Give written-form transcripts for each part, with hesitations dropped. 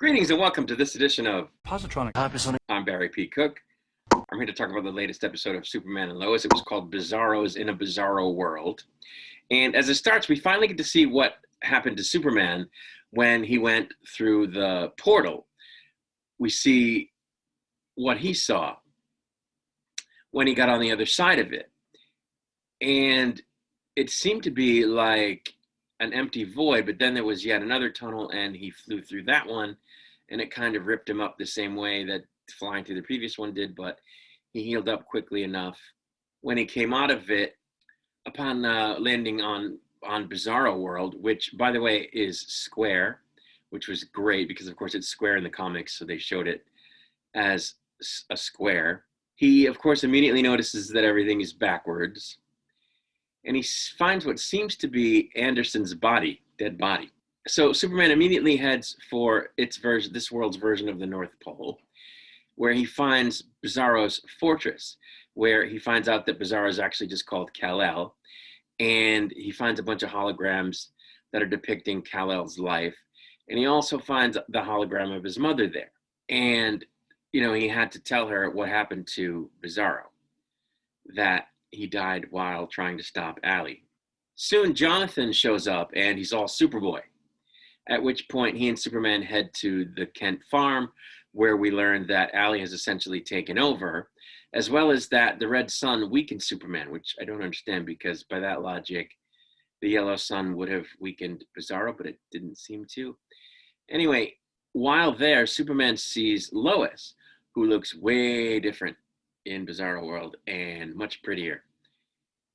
Greetings and welcome to this edition of Positronic. I'm Barry P. Cook. I'm here to talk about the latest episode of Superman and Lois. It was called Bizarros in a Bizarro World. And as it starts, we finally get to see what happened to Superman when he went through the portal. We see what he saw when he got on the other side of it. And it seemed to be like an empty void, but then there was yet another tunnel and he flew through that one and it kind of ripped him up the same way that flying through the previous one did, but he healed up quickly enough. When he came out of it, upon landing on Bizarro World, which by the way is square, which was great because of course it's square in the comics, so they showed it as a square. He of course immediately notices that everything is backwards. And he finds what seems to be Anderson's body, dead body. So Superman immediately heads for this world's version of the North Pole, where he finds Bizarro's fortress, where he finds out that Bizarro is actually just called Kal-el, and he finds a bunch of holograms that are depicting Kal-el's life, and he also finds the hologram of his mother there. And, you know, he had to tell her what happened to Bizarro, that he died while trying to stop Allie. Soon Jonathan shows up and he's all Superboy, at which point he and Superman head to the Kent farm, where we learn that Allie has essentially taken over, as well as that the red sun weakened Superman, which I don't understand because by that logic, the yellow sun would have weakened Bizarro, but it didn't seem to. Anyway, while there, Superman sees Lois, who looks way different in Bizarro World and much prettier,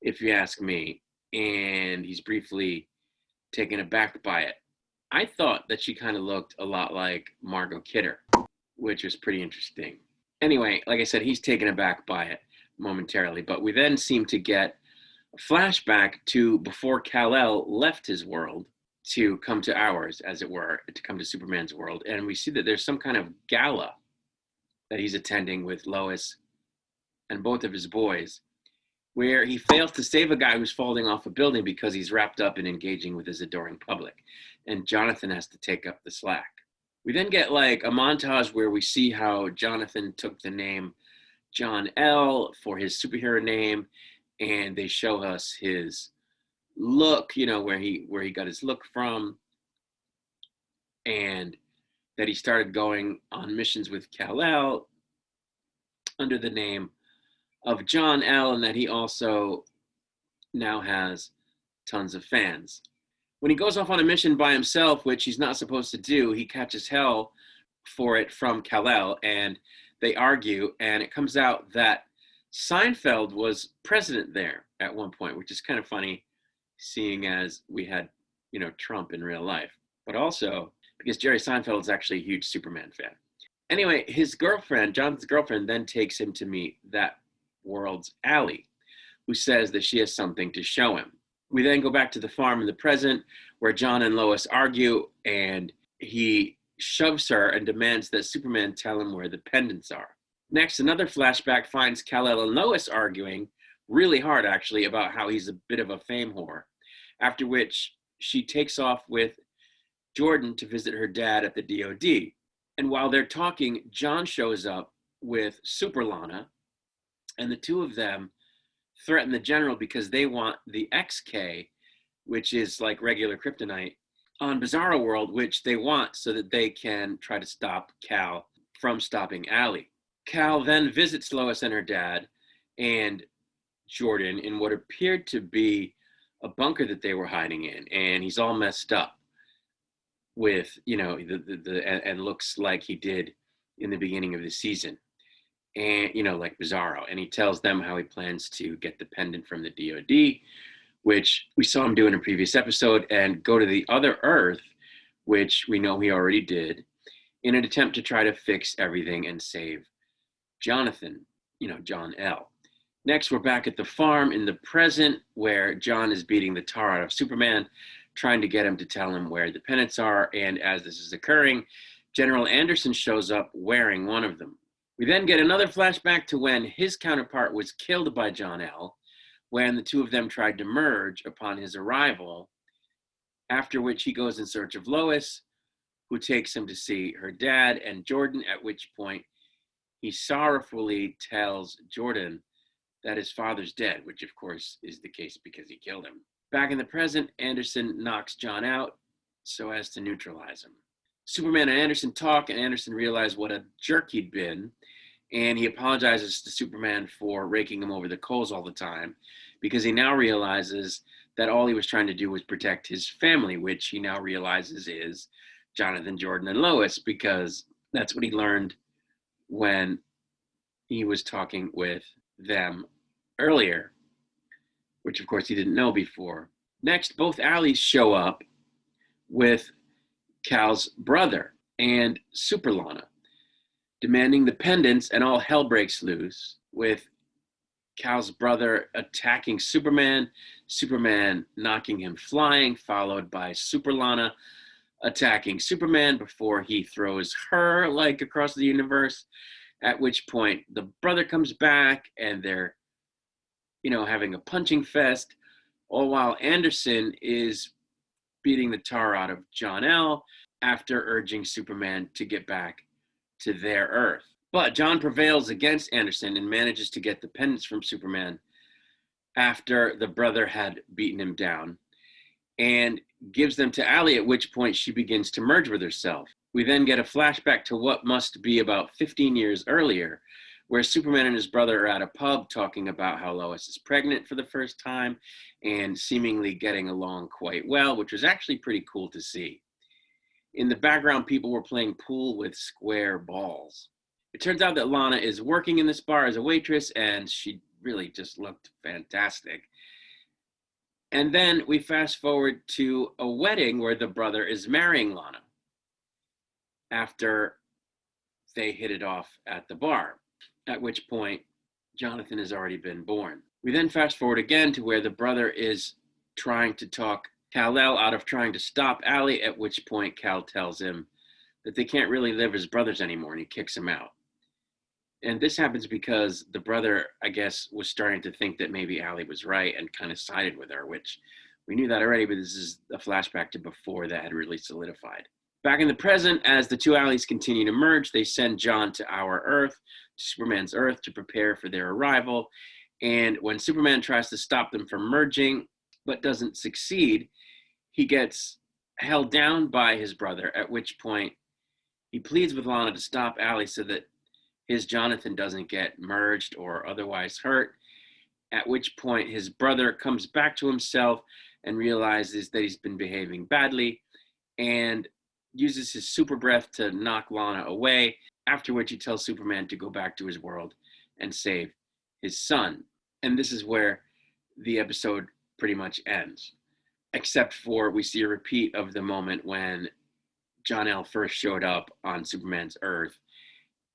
if you ask me, and he's briefly taken aback by it. I thought that she kind of looked a lot like Margot Kidder, which was pretty interesting. Anyway, like I said, he's taken aback by it momentarily, but we then seem to get a flashback to before Kal-el left his world to come to ours, as it were, to come to Superman's world, and we see that there's some kind of gala that he's attending with Lois and both of his boys, where he fails to save a guy who's falling off a building because he's wrapped up in engaging with his adoring public, and Jonathan has to take up the slack. We then get like a montage where we see how Jonathan took the name Jor-El for his superhero name, and they show us his look, you know, where he got his look from, and that he started going on missions with Kal-el under the name of Jor-El, and that he also now has tons of fans. When he goes off on a mission by himself, which he's not supposed to do, he catches hell for it from Kal-el, and they argue, and it comes out that Seinfeld was president there at one point, which is kind of funny, seeing as we had, you know, Trump in real life, but also because Jerry Seinfeld is actually a huge Superman fan. Anyway, his girlfriend, Jonathan's girlfriend, then takes him to meet that world's Allie, who says that she has something to show him. We then go back to the farm in the present, where John and Lois argue, and he shoves her and demands that Superman tell him where the pendants are. Next, another flashback finds Kal-el and Lois arguing really hard, actually, about how he's a bit of a fame whore, after which she takes off with Jordan to visit her dad at the DOD. And while they're talking, John shows up with Superlana, and the two of them threaten the general because they want the XK, which is like regular kryptonite, on Bizarro World, which they want so that they can try to stop Kal from stopping Allie. Kal then visits Lois and her dad and Jordan in what appeared to be a bunker that they were hiding in, and he's all messed up with, you know, and looks like he did in the beginning of the season. And, you know, like Bizarro, and he tells them how he plans to get the pendant from the DOD, which we saw him do in a previous episode, and go to the other Earth, which we know he already did, in an attempt to try to fix everything and save Jonathan, you know, Jor-El. Next, we're back at the farm in the present, where John is beating the tar out of Superman, trying to get him to tell him where the pendants are, and as this is occurring, General Anderson shows up wearing one of them. We then get another flashback to when his counterpart was killed by Jor-El, when the two of them tried to merge upon his arrival, after which he goes in search of Lois, who takes him to see her dad and Jordan, at which point he sorrowfully tells Jordan that his father's dead, which of course is the case because he killed him. Back in the present, Anderson knocks John out so as to neutralize him. Superman and Anderson talk, and Anderson realizes what a jerk he'd been, and he apologizes to Superman for raking him over the coals all the time, because he now realizes that all he was trying to do was protect his family, which he now realizes is Jonathan, Jordan, and Lois, because that's what he learned when he was talking with them earlier, which of course he didn't know before. Next, both Alleys show up with Kal's brother and Superlana, demanding the pendants, and all hell breaks loose, with Kal's brother attacking Superman, Superman knocking him flying, followed by Superlana attacking Superman before he throws her like across the universe, at which point the brother comes back and they're, having a punching fest, all while Anderson is beating the tar out of Jor-El after urging Superman to get back to their Earth. But John prevails against Anderson and manages to get the pendants from Superman after the brother had beaten him down, and gives them to Allie, at which point she begins to merge with herself. We then get a flashback to what must be about 15 years earlier, where Superman and his brother are at a pub talking about how Lois is pregnant for the first time and seemingly getting along quite well, which was actually pretty cool to see. In the background, people were playing pool with square balls. It turns out that Lana is working in this bar as a waitress, and she really just looked fantastic. And then we fast forward to a wedding where the brother is marrying Lana after they hit it off at the bar, at which point Jonathan has already been born. We then fast forward again to where the brother is trying to talk Kal-el out of trying to stop Allie, at which point Kal tells him that they can't really live as brothers anymore, and he kicks him out. And this happens because the brother, I guess, was starting to think that maybe Allie was right and kind of sided with her, which we knew that already, but this is a flashback to before that had really solidified. Back in the present, as the two Alleys continue to merge, they send John to our Earth, to Superman's Earth, to prepare for their arrival. And when Superman tries to stop them from merging, but doesn't succeed, he gets held down by his brother, at which point he pleads with Lana to stop Allie so that his Jonathan doesn't get merged or otherwise hurt, at which point his brother comes back to himself and realizes that he's been behaving badly and uses his super breath to knock Lana away, after which he tells Superman to go back to his world and save his son. And this is where the episode pretty much ends, except for we see a repeat of the moment when Jor-El first showed up on Superman's Earth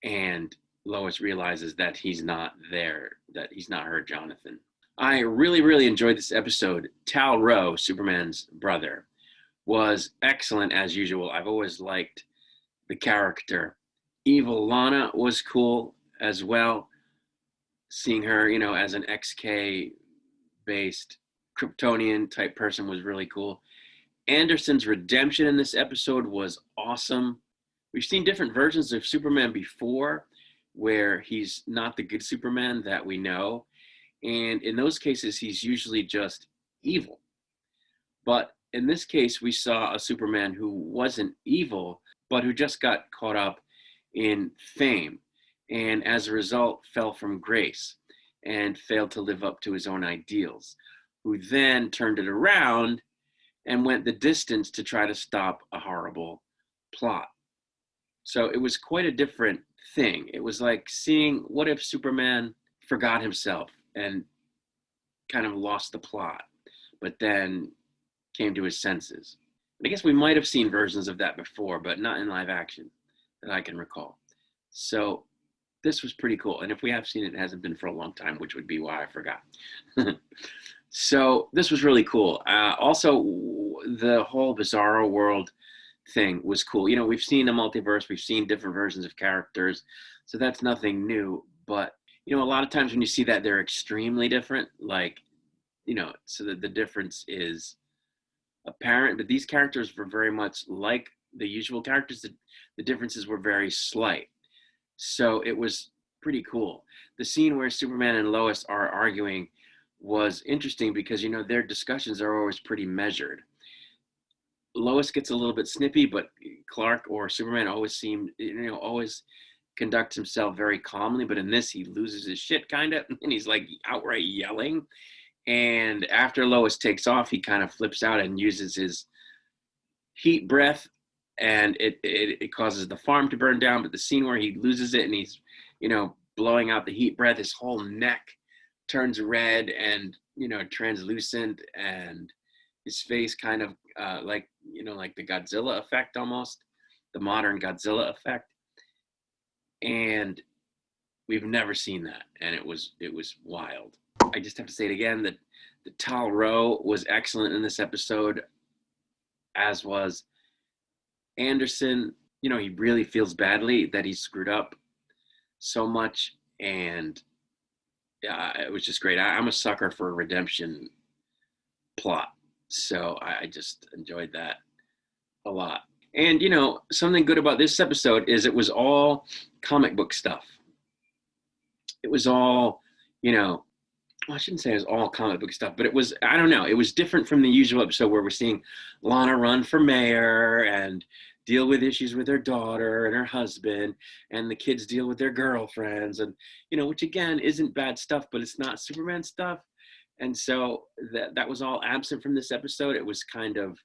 and Lois realizes that he's not there, that he's not her Jonathan. I really, really enjoyed this episode. Tal-Rho, Superman's brother, was excellent as usual. I've always liked the character. Evil Lana was cool as well. Seeing her, as an XK-based Kryptonian type person was really cool. Anderson's redemption in this episode was awesome. We've seen different versions of Superman before where he's not the good Superman that we know. And in those cases, he's usually just evil. But in this case, we saw a Superman who wasn't evil, but who just got caught up in fame. And as a result, fell from grace and failed to live up to his own ideals, who then turned it around and went the distance to try to stop a horrible plot. So it was quite a different thing. It was like seeing, what if Superman forgot himself and kind of lost the plot, but then came to his senses. And I guess we might have seen versions of that before, but not in live action that I can recall. So this was pretty cool. And if we have seen it, it hasn't been for a long time, which would be why I forgot. So this was really cool. Also, the whole bizarro world thing was cool. We've seen a multiverse, we've seen different versions of characters, so that's nothing new. But, a lot of times when you see that, they're extremely different, so that the difference is apparent. But these characters were very much like the usual characters. The differences were very slight. So it was pretty cool. The scene where Superman and Lois are arguing was interesting because, you know, their discussions are always pretty measured. Lois gets a little bit snippy, but Clark or Superman always seem, you know, always conducts himself very calmly. But in this, he loses his shit kind of, and he's like outright yelling. And after Lois takes off, he kind of flips out and uses his heat breath, and it causes the farm to burn down. But the scene where he loses it and he's, you know, blowing out the heat breath, his whole neck turns red and, you know, translucent, and his face kind of like, you know, like the Godzilla effect, almost the modern Godzilla effect. And we've never seen that, and it was wild. I just have to say it again, that the Tal-Rho was excellent in this episode, as was Anderson. You know, he really feels badly that he screwed up so much, and yeah, it was just great. I'm a sucker for a redemption plot, so I just enjoyed that a lot. And, you know, something good about this episode is it was all comic book stuff. It was all, you know, well, I shouldn't say it was all comic book stuff, but it was, I don't know, it was different from the usual episode where we're seeing Lana run for mayor and deal with issues with her daughter and her husband, and the kids deal with their girlfriends, and, you know, which again isn't bad stuff, but it's not Superman stuff. And so that was all absent from this episode. It was kind of,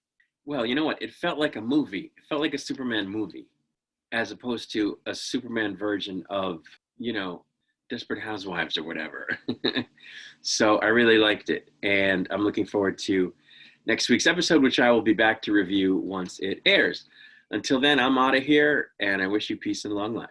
well, you know what? It felt like a movie. It felt like a Superman movie, as opposed to a Superman version of, you know, Desperate Housewives or whatever. So I really liked it, and I'm looking forward to next week's episode, which I will be back to review once it airs. Until then, I'm out of here, and I wish you peace and long life.